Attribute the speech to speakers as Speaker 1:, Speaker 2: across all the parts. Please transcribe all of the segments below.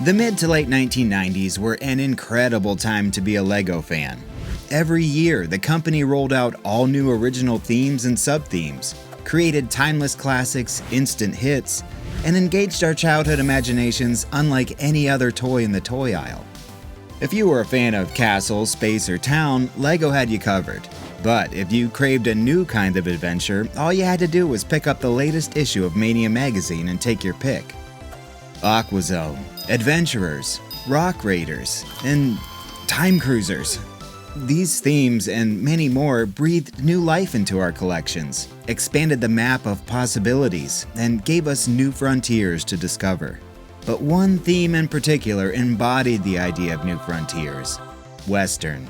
Speaker 1: The mid to late 1990s were an incredible time to be a LEGO fan. Every year, the company rolled out all new original themes and sub-themes, created timeless classics, instant hits, and engaged our childhood imaginations unlike any other toy in the toy aisle. If you were a fan of castle, space, or town, LEGO had you covered. But if you craved a new kind of adventure, all you had to do was pick up the latest issue of Mania magazine and take your pick. Aqua Zone, Adventurers, Rock Raiders, and Time Cruisers. These themes and many more breathed new life into our collections, expanded the map of possibilities, and gave us new frontiers to discover. But one theme in particular embodied the idea of new frontiers: Western.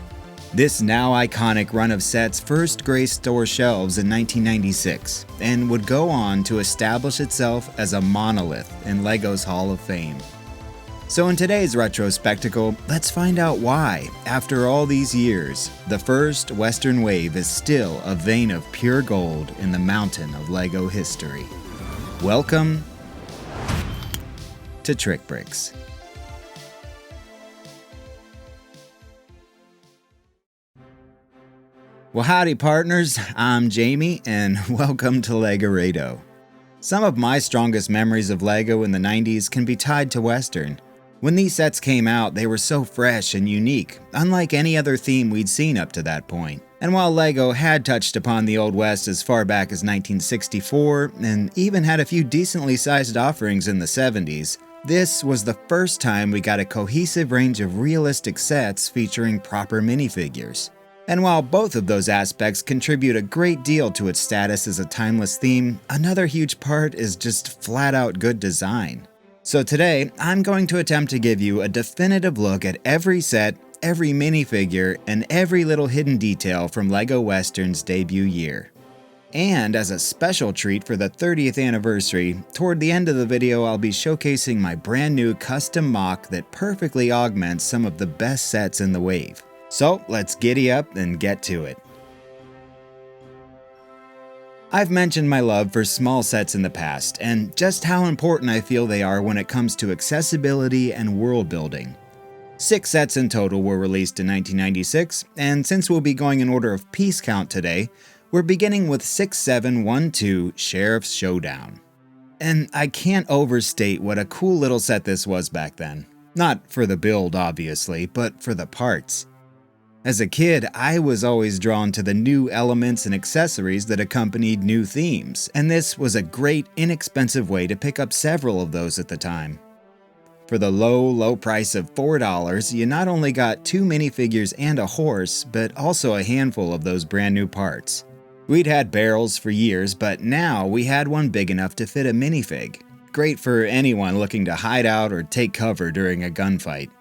Speaker 1: This now iconic run of sets first graced store shelves in 1996 and would go on to establish itself as a monolith in LEGO's Hall of Fame. So in today's retrospectacle, let's find out why, after all these years, the first Western wave is still a vein of pure gold in the mountain of LEGO history. Welcome to Trick Bricks. Well, howdy partners, I'm Jamie and welcome to Legoredo. Some of my strongest memories of LEGO in the 90s can be tied to Western. When these sets came out, they were so fresh and unique, unlike any other theme we'd seen up to that point. And while LEGO had touched upon the Old West as far back as 1964, and even had a few decently sized offerings in the 70s, this was the first time we got a cohesive range of realistic sets featuring proper minifigures. And while both of those aspects contribute a great deal to its status as a timeless theme, another huge part is just flat out good design. So today, I'm going to attempt to give you a definitive look at every set, every minifigure, and every little hidden detail from LEGO Western's debut year. And as a special treat for the 30th anniversary, toward the end of the video I'll be showcasing my brand new custom mock that perfectly augments some of the best sets in the wave. So let's giddy up and get to it. I've mentioned my love for small sets in the past, and just how important I feel they are when it comes to accessibility and world building. 6 sets in total were released in 1996, and since we'll be going in order of piece count today, we're beginning with 6712 Sheriff's Showdown. And I can't overstate what a cool little set this was back then. Not for the build, obviously, but for the parts. As a kid, I was always drawn to the new elements and accessories that accompanied new themes, and this was a great, inexpensive way to pick up several of those at the time. For the low price of $4, you not only got 2 minifigures and a horse, but also a handful of those brand new parts. We'd had barrels for years, but now we had one big enough to fit a minifig. Great for anyone looking to hide out or take cover during a gunfight.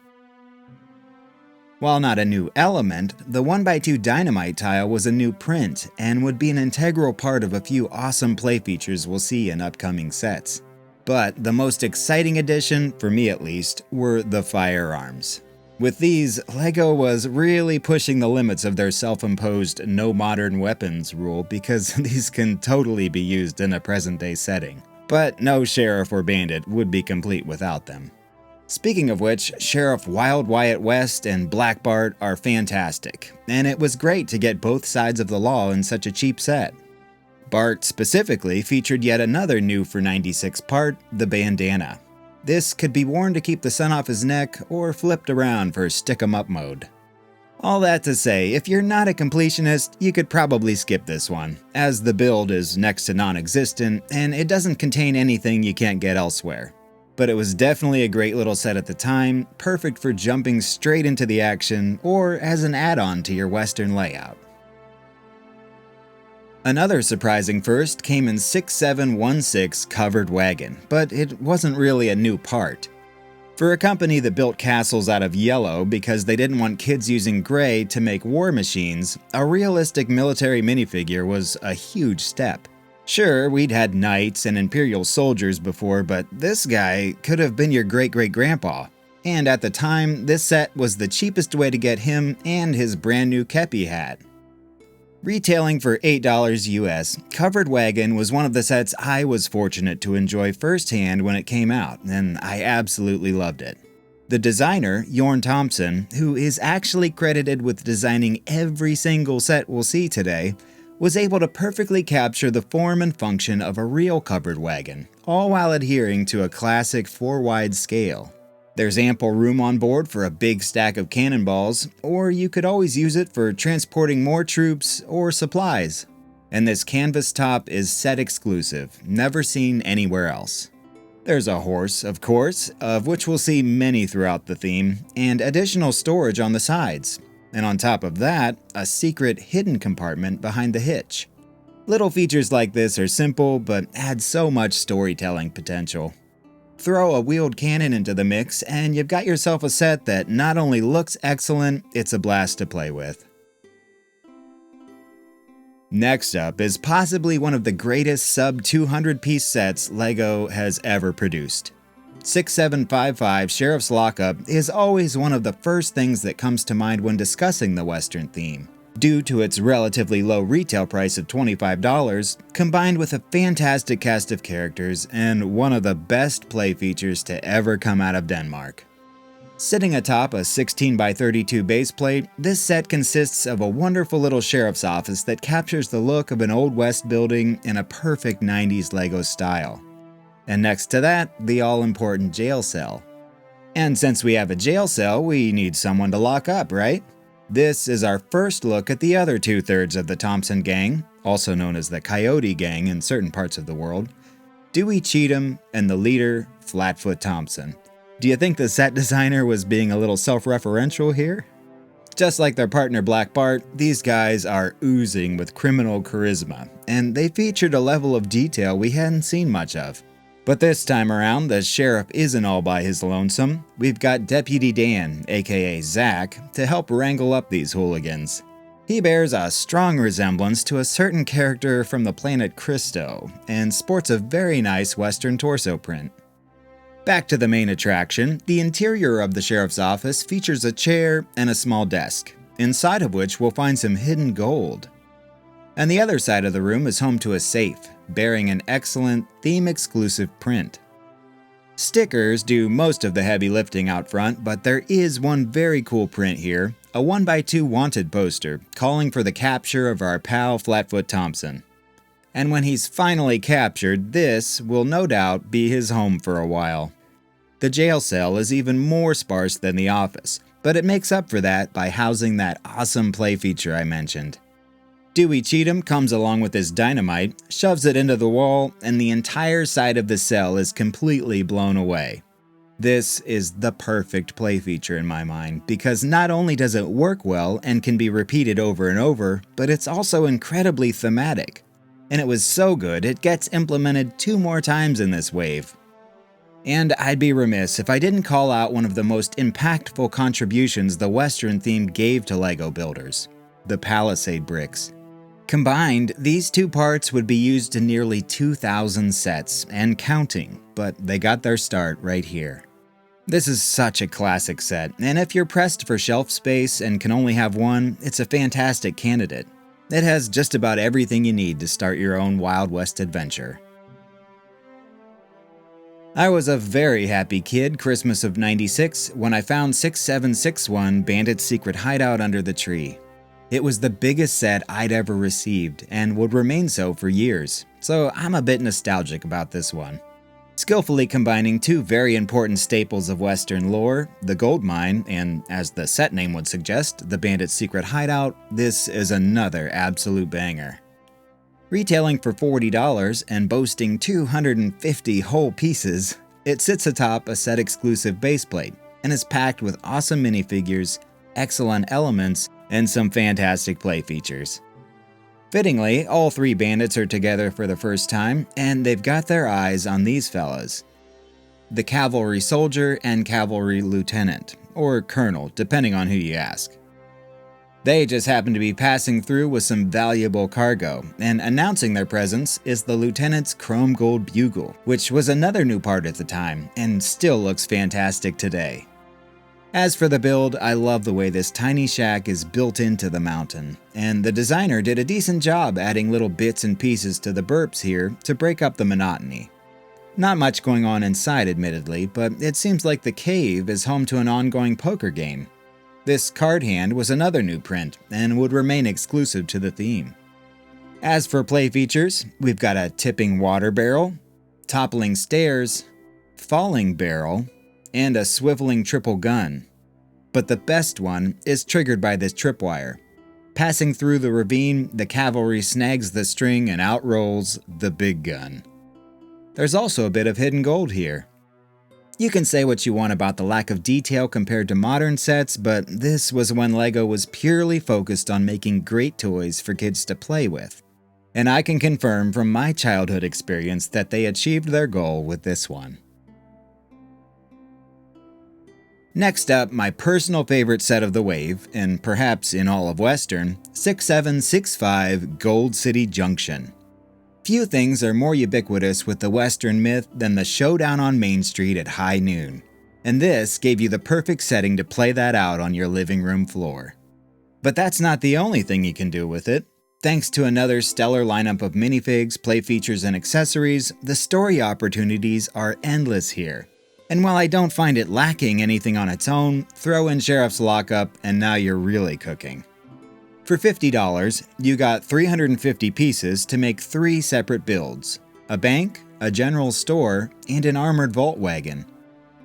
Speaker 1: While not a new element, the 1x2 dynamite tile was a new print and would be an integral part of a few awesome play features we'll see in upcoming sets. But the most exciting addition, for me at least, were the firearms. With these, LEGO was really pushing the limits of their self-imposed no modern weapons rule because these can totally be used in a present-day setting. But no Sheriff or Bandit would be complete without them. Speaking of which, Sheriff Wild Wyatt West and Black Bart are fantastic, and it was great to get both sides of the law in such a cheap set. Bart specifically featured yet another new for 96 part, the bandana. This could be worn to keep the sun off his neck or flipped around for stick-em-up mode. All that to say, if you're not a completionist, you could probably skip this one, as the build is next to non-existent and it doesn't contain anything you can't get elsewhere. But it was definitely a great little set at the time, perfect for jumping straight into the action or as an add-on to your Western layout. Another surprising first came in 6716 Covered Wagon, but it wasn't really a new part. For a company that built castles out of yellow because they didn't want kids using gray to make war machines, a realistic military minifigure was a huge step. Sure, we'd had knights and imperial soldiers before, but this guy could have been your great-great-grandpa. And at the time, this set was the cheapest way to get him and his brand new kepi hat. Retailing for $8 US, Covered Wagon was one of the sets I was fortunate to enjoy firsthand when it came out, and I absolutely loved it. The designer, Jorn Thompson, who is actually credited with designing every single set we'll see today, was able to perfectly capture the form and function of a real covered wagon, all while adhering to a classic 4-wide scale. There's ample room on board for a big stack of cannonballs, or you could always use it for transporting more troops or supplies. And this canvas top is set exclusive, never seen anywhere else. There's a horse, of course, of which we'll see many throughout the theme, and additional storage on the sides. And on top of that, a secret hidden compartment behind the hitch. Little features like this are simple, but add so much storytelling potential. Throw a wheeled cannon into the mix, and you've got yourself a set that not only looks excellent, it's a blast to play with. Next up is possibly one of the greatest sub-200-piece sets LEGO has ever produced. 6755 Sheriff's Lockup is always one of the first things that comes to mind when discussing the Western theme, due to its relatively low retail price of $25, combined with a fantastic cast of characters and one of the best play features to ever come out of Denmark. Sitting atop a 16x32 base plate, this set consists of a wonderful little sheriff's office that captures the look of an Old West building in a perfect 90s LEGO style. And next to that, the all-important jail cell. And since we have a jail cell, we need someone to lock up, right? This is our first look at the other two-thirds of the Thompson gang, also known as the Coyote Gang in certain parts of the world, Dewey Cheatham and the leader, Flatfoot Thompson. Do you think the set designer was being a little self-referential here? Just like their partner Black Bart, these guys are oozing with criminal charisma, and they featured a level of detail we hadn't seen much of. But this time around, the sheriff isn't all by his lonesome. We've got Deputy Dan, aka Zach, to help wrangle up these hooligans. He bears a strong resemblance to a certain character from the planet Christo, and sports a very nice Western torso print. Back to the main attraction, the interior of the sheriff's office features a chair and a small desk, inside of which we'll find some hidden gold. And the other side of the room is home to a safe, bearing an excellent theme-exclusive print. Stickers do most of the heavy lifting out front, but there is one very cool print here, a 1x2 wanted poster calling for the capture of our pal Flatfoot Thompson. And when he's finally captured, this will no doubt be his home for a while. The jail cell is even more sparse than the office, but it makes up for that by housing that awesome play feature I mentioned. Dewey Cheatham comes along with his dynamite, shoves it into the wall, and the entire side of the cell is completely blown away. This is the perfect play feature in my mind, because not only does it work well and can be repeated over and over, but it's also incredibly thematic. And it was so good it gets implemented 2 more times in this wave. And I'd be remiss if I didn't call out one of the most impactful contributions the Western theme gave to LEGO builders: the Palisade bricks. Combined, these 2 parts would be used in nearly 2,000 sets, and counting, but they got their start right here. This is such a classic set, and if you're pressed for shelf space and can only have one, it's a fantastic candidate. It has just about everything you need to start your own Wild West adventure. I was a very happy kid Christmas of '96 when I found 6761 Bandit's secret hideout under the tree. It was the biggest set I'd ever received and would remain so for years, so I'm a bit nostalgic about this one. Skillfully combining 2 very important staples of Western lore, the gold mine and, as the set name would suggest, the Bandit's secret hideout, this is another absolute banger. Retailing for $40 and boasting 250 whole pieces, it sits atop a set-exclusive baseplate and is packed with awesome minifigures, excellent elements, and some fantastic play features. Fittingly, all 3 bandits are together for the first time, and they've got their eyes on these fellas: the cavalry soldier and cavalry lieutenant, or colonel, depending on who you ask. They just happen to be passing through with some valuable cargo, and announcing their presence is the lieutenant's chrome gold bugle, which was another new part at the time, and still looks fantastic today. As for the build, I love the way this tiny shack is built into the mountain, and the designer did a decent job adding little bits and pieces to the burps here to break up the monotony. Not much going on inside, admittedly, but it seems like the cave is home to an ongoing poker game. This card hand was another new print and would remain exclusive to the theme. As for play features, we've got a tipping water barrel, toppling stairs, falling barrel, and a swiveling triple gun. But the best one is triggered by this tripwire. Passing through the ravine, the cavalry snags the string and out rolls the big gun. There's also a bit of hidden gold here. You can say what you want about the lack of detail compared to modern sets, but this was when LEGO was purely focused on making great toys for kids to play with. And I can confirm from my childhood experience that they achieved their goal with this one. Next up, my personal favorite set of the wave, and perhaps in all of Western, 6765 Gold City Junction. Few things are more ubiquitous with the Western myth than the showdown on Main Street at high noon, and this gave you the perfect setting to play that out on your living room floor. But that's not the only thing you can do with it. Thanks to another stellar lineup of minifigs, play features, and accessories, the story opportunities are endless here. And while I don't find it lacking anything on its own, throw in Sheriff's Lockup and now you're really cooking. For $50, you got 350 pieces to make 3 separate builds: a bank, a general store, and an armored vault wagon.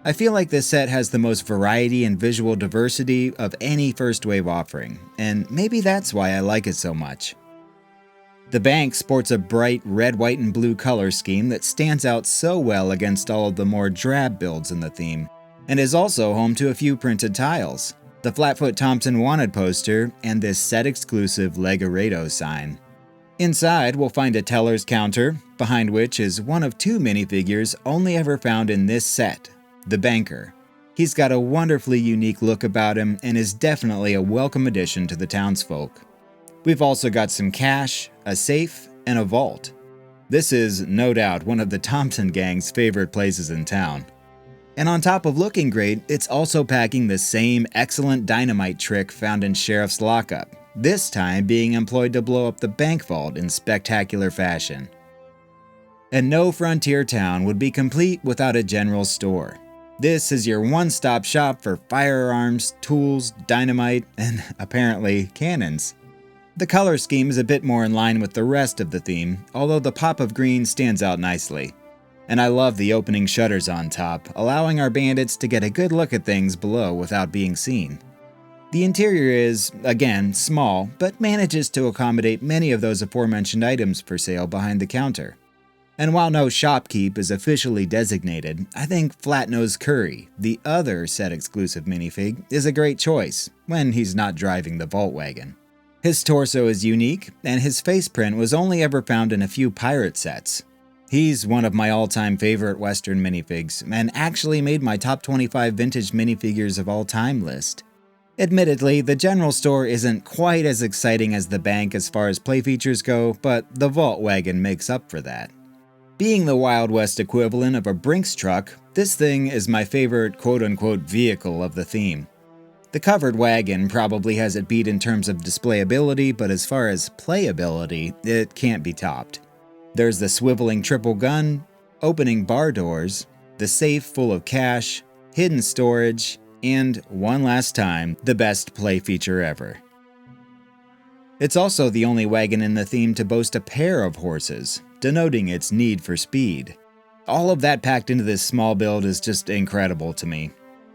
Speaker 1: I feel like this set has the most variety and visual diversity of any first wave offering, and maybe that's why I like it so much. The bank sports a bright red, white, and blue color scheme that stands out so well against all of the more drab builds in the theme, and is also home to a few printed tiles, the Flatfoot Thompson Wanted poster, and this set-exclusive Legoredo sign. Inside, we'll find a teller's counter, behind which is one of 2 minifigures only ever found in this set, the Banker. He's got a wonderfully unique look about him and is definitely a welcome addition to the townsfolk. We've also got some cash, a safe, and a vault. This is, no doubt, one of the Thompson gang's favorite places in town. And on top of looking great, it's also packing the same excellent dynamite trick found in Sheriff's Lockup, this time being employed to blow up the bank vault in spectacular fashion. And no frontier town would be complete without a general store. This is your one-stop shop for firearms, tools, dynamite, and apparently cannons. The color scheme is a bit more in line with the rest of the theme, although the pop of green stands out nicely. And I love the opening shutters on top, allowing our bandits to get a good look at things below without being seen. The interior is, again, small, but manages to accommodate many of those aforementioned items for sale behind the counter. And while no shopkeep is officially designated, I think Flatnose Curry, the other set-exclusive minifig, is a great choice when he's not driving the vault wagon. His torso is unique, and his face print was only ever found in a few pirate sets. He's one of my all-time favorite Western minifigs, and actually made my top 25 vintage minifigures of all time list. Admittedly, the general store isn't quite as exciting as the bank as far as play features go, but the vault wagon makes up for that. Being the Wild West equivalent of a Brinks truck, this thing is my favorite quote-unquote vehicle of the theme. The covered wagon probably has it beat in terms of displayability, but as far as playability, it can't be topped. There's the swiveling triple gun, opening bar doors, the safe full of cash, hidden storage, and, one last time, the best play feature ever. It's also the only wagon in the theme to boast a pair of horses, denoting its need for speed. All of that packed into this small build is just incredible to me.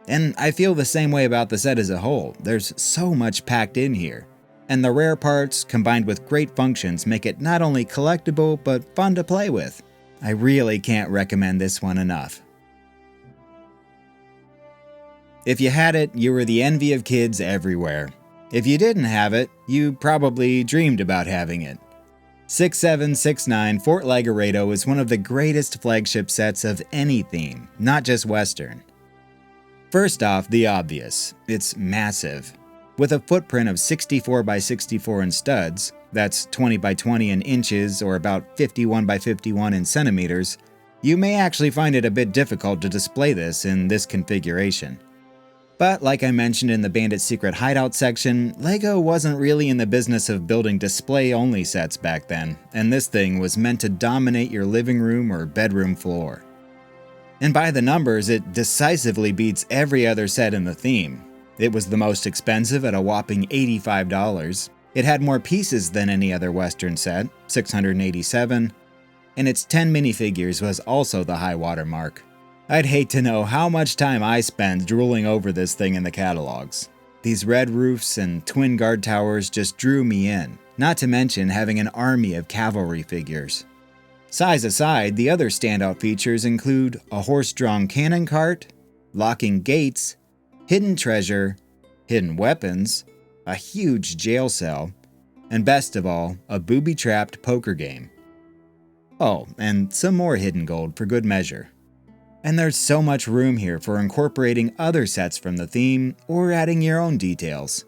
Speaker 1: And I feel the same way about the set as a whole. There's so much packed in here. And the rare parts, combined with great functions, make it not only collectible, but fun to play with. I really can't recommend this one enough. If you had it, you were the envy of kids everywhere. If you didn't have it, you probably dreamed about having it. 6769 Fort Legoredo is one of the greatest flagship sets of any theme, not just Western. First off, the obvious. It's massive. With a footprint of 64 by 64 in studs, that's 20 by 20 in inches or about 51 by 51 in centimeters, you may actually find it a bit difficult to display this in this configuration. But like I mentioned in the Bandit Secret Hideout section, LEGO wasn't really in the business of building display-only sets back then, and this thing was meant to dominate your living room or bedroom floor. And by the numbers, it decisively beats every other set in the theme. It was the most expensive at a whopping $85. It had more pieces than any other Western set, 687, and its 10 minifigures was also the high water mark. I'd hate to know how much time I spend drooling over this thing in the catalogs. These red roofs and twin guard towers just drew me in, not to mention having an army of cavalry figures. Size aside, the other standout features include a horse-drawn cannon cart, locking gates, hidden treasure, hidden weapons, a huge jail cell, and best of all, a booby-trapped poker game. Oh, and some more hidden gold for good measure. And there's so much room here for incorporating other sets from the theme or adding your own details.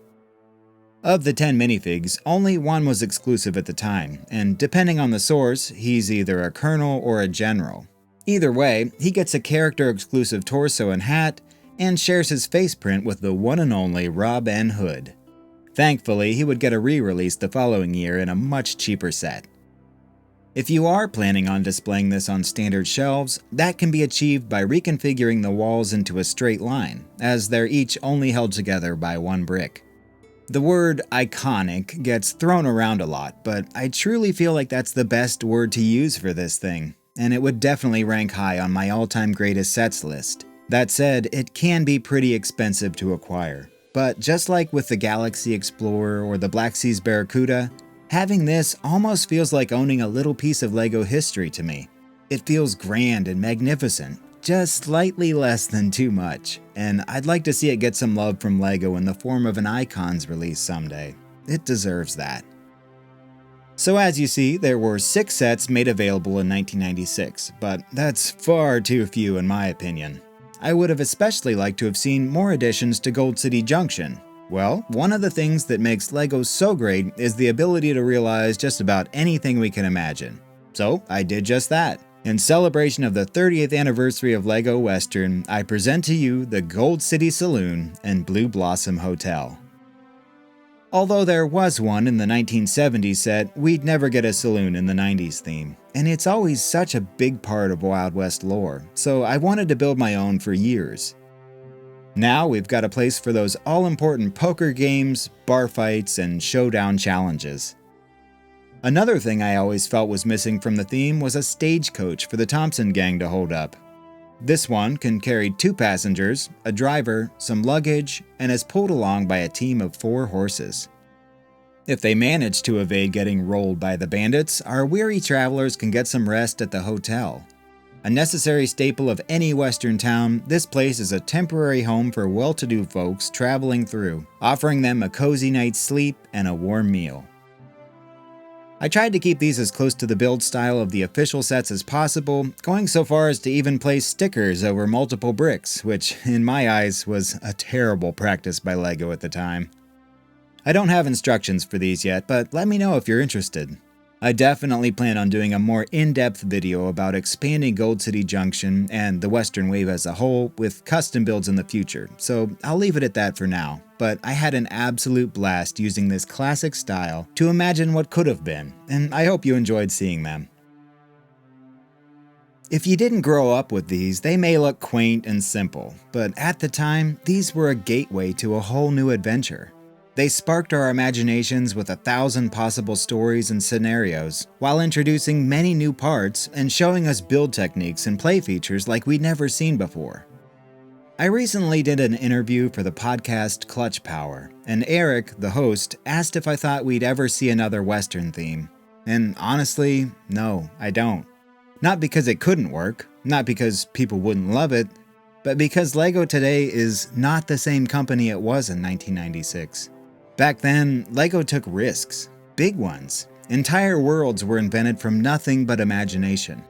Speaker 1: Of the 10 minifigs, only one was exclusive at the time, and depending on the source, he's either a colonel or a general. Either way, he gets a character-exclusive torso and hat, and shares his face print with the one and only Rob N. Hood. Thankfully, he would get a re-release the following year in a much cheaper set. If you are planning on displaying this on standard shelves, that can be achieved by reconfiguring the walls into a straight line, as they're each only held together by one brick. The word iconic gets thrown around a lot, but I truly feel like that's the best word to use for this thing, and it would definitely rank high on my all-time greatest sets list. That said, it can be pretty expensive to acquire, but just like with the Galaxy Explorer or the Black Seas Barracuda, having this almost feels like owning a little piece of LEGO history to me. It feels grand and magnificent, just slightly less than too much, and I'd like to see it get some love from LEGO in the form of an Icons release someday. It deserves that. So as you see, there were 6 sets made available in 1996, but that's far too few in my opinion. I would have especially liked to have seen more additions to Gold City Junction. Well, one of the things that makes LEGO so great is the ability to realize just about anything we can imagine. So I did just that. In celebration of the 30th anniversary of LEGO Western, I present to you the Gold City Saloon and Blue Blossom Hotel. Although there was one in the 1970s set, we'd never get a saloon in the 90s theme. And it's always such a big part of Wild West lore, so I wanted to build my own for years. Now we've got a place for those all-important poker games, bar fights, and showdown challenges. Another thing I always felt was missing from the theme was a stagecoach for the Thompson gang to hold up. This one can carry 2 passengers, a driver, some luggage, and is pulled along by a team of 4 horses. If they manage to evade getting rolled by the bandits, our weary travelers can get some rest at the hotel. A necessary staple of any Western town, this place is a temporary home for well-to-do folks traveling through, offering them a cozy night's sleep and a warm meal. I tried to keep these as close to the build style of the official sets as possible, going so far as to even place stickers over multiple bricks, which, in my eyes, was a terrible practice by LEGO at the time. I don't have instructions for these yet, but let me know if you're interested. I definitely plan on doing a more in-depth video about expanding Gold City Junction and the Western Wave as a whole with custom builds in the future, so I'll leave it at that for now. But I had an absolute blast using this classic style to imagine what could have been, and I hope you enjoyed seeing them. If you didn't grow up with these, they may look quaint and simple, but at the time, these were a gateway to a whole new adventure. They sparked our imaginations with 1,000 possible stories and scenarios, while introducing many new parts and showing us build techniques and play features like we'd never seen before. I recently did an interview for the podcast Clutch Power, and Eric, the host, asked if I thought we'd ever see another Western theme. And honestly, no, I don't. Not because it couldn't work, not because people wouldn't love it, but because LEGO today is not the same company it was in 1996. Back then, LEGO took risks, big ones. Entire worlds were invented from nothing but imagination.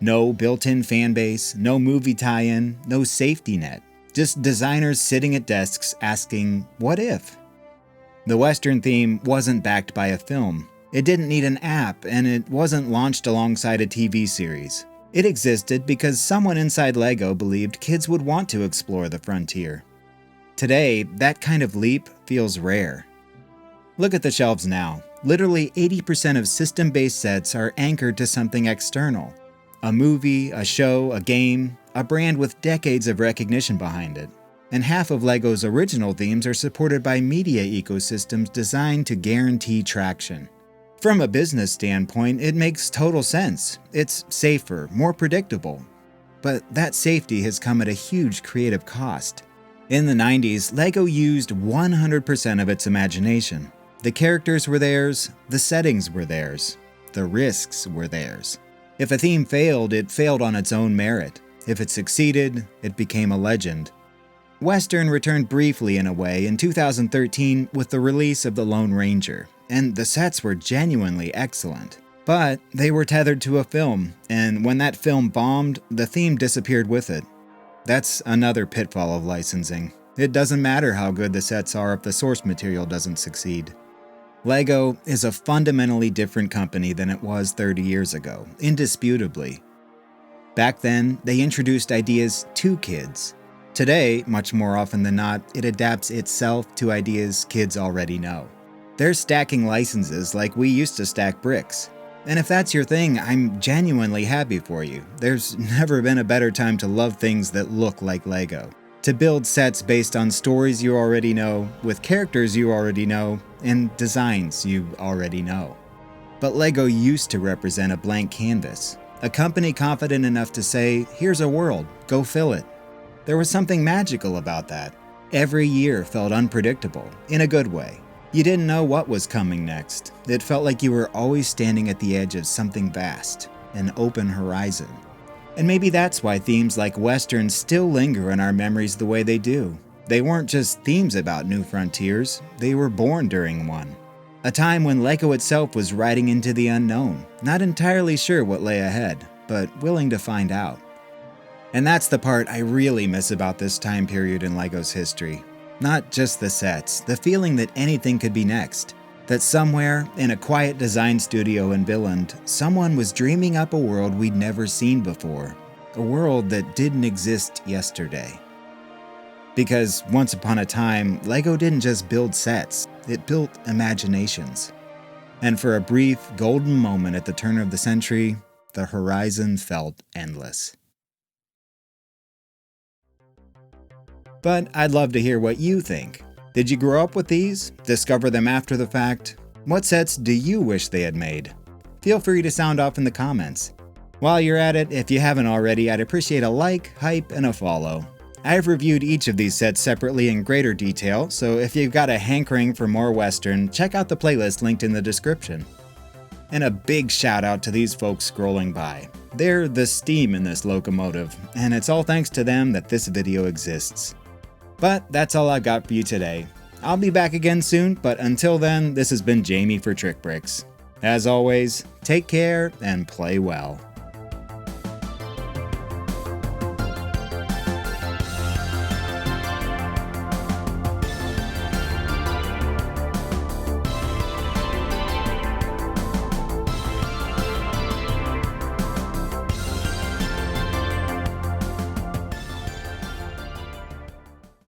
Speaker 1: No built-in fan base, no movie tie-in, no safety net. Just designers sitting at desks asking, what if? The Western theme wasn't backed by a film. It didn't need an app, and it wasn't launched alongside a TV series. It existed because someone inside LEGO believed kids would want to explore the frontier. Today, that kind of leap feels rare. Look at the shelves now. Literally 80% of system-based sets are anchored to something external. A movie, a show, a game, a brand with decades of recognition behind it. And half of LEGO's original themes are supported by media ecosystems designed to guarantee traction. From a business standpoint, it makes total sense. It's safer, more predictable. But that safety has come at a huge creative cost. In the 90s, LEGO used 100% of its imagination. The characters were theirs, the settings were theirs, the risks were theirs. If a theme failed, it failed on its own merit. If it succeeded, it became a legend. Western returned briefly in a way in 2013 with the release of The Lone Ranger, and the sets were genuinely excellent. But they were tethered to a film, and when that film bombed, the theme disappeared with it. That's another pitfall of licensing. It doesn't matter how good the sets are if the source material doesn't succeed. LEGO is a fundamentally different company than it was 30 years ago, indisputably. Back then, they introduced ideas to kids. Today, much more often than not, it adapts itself to ideas kids already know. They're stacking licenses like we used to stack bricks. And if that's your thing, I'm genuinely happy for you. There's never been a better time to love things that look like LEGO. To build sets based on stories you already know, with characters you already know, and designs you already know. But LEGO used to represent a blank canvas. A company confident enough to say, here's a world, go fill it. There was something magical about that. Every year felt unpredictable, in a good way. You didn't know what was coming next. It felt like you were always standing at the edge of something vast, an open horizon. And maybe that's why themes like Western still linger in our memories the way they do. They weren't just themes about new frontiers, they were born during one. A time when LEGO itself was riding into the unknown, not entirely sure what lay ahead, but willing to find out. And that's the part I really miss about this time period in LEGO's history. Not just the sets, the feeling that anything could be next. That somewhere, in a quiet design studio in Billund, someone was dreaming up a world we'd never seen before. A world that didn't exist yesterday. Because once upon a time, LEGO didn't just build sets, it built imaginations. And for a brief, golden moment at the turn of the century, the horizon felt endless. But I'd love to hear what you think. Did you grow up with these? Discover them after the fact? What sets do you wish they had made? Feel free to sound off in the comments. While you're at it, if you haven't already, I'd appreciate a like, hype, and a follow. I've reviewed each of these sets separately in greater detail, so if you've got a hankering for more Western, check out the playlist linked in the description. And a big shout out to these folks scrolling by. They're the steam in this locomotive, and it's all thanks to them that this video exists. But that's all I've got for you today. I'll be back again soon, but until then, this has been Jamie for Trick Bricks. As always, take care and play well.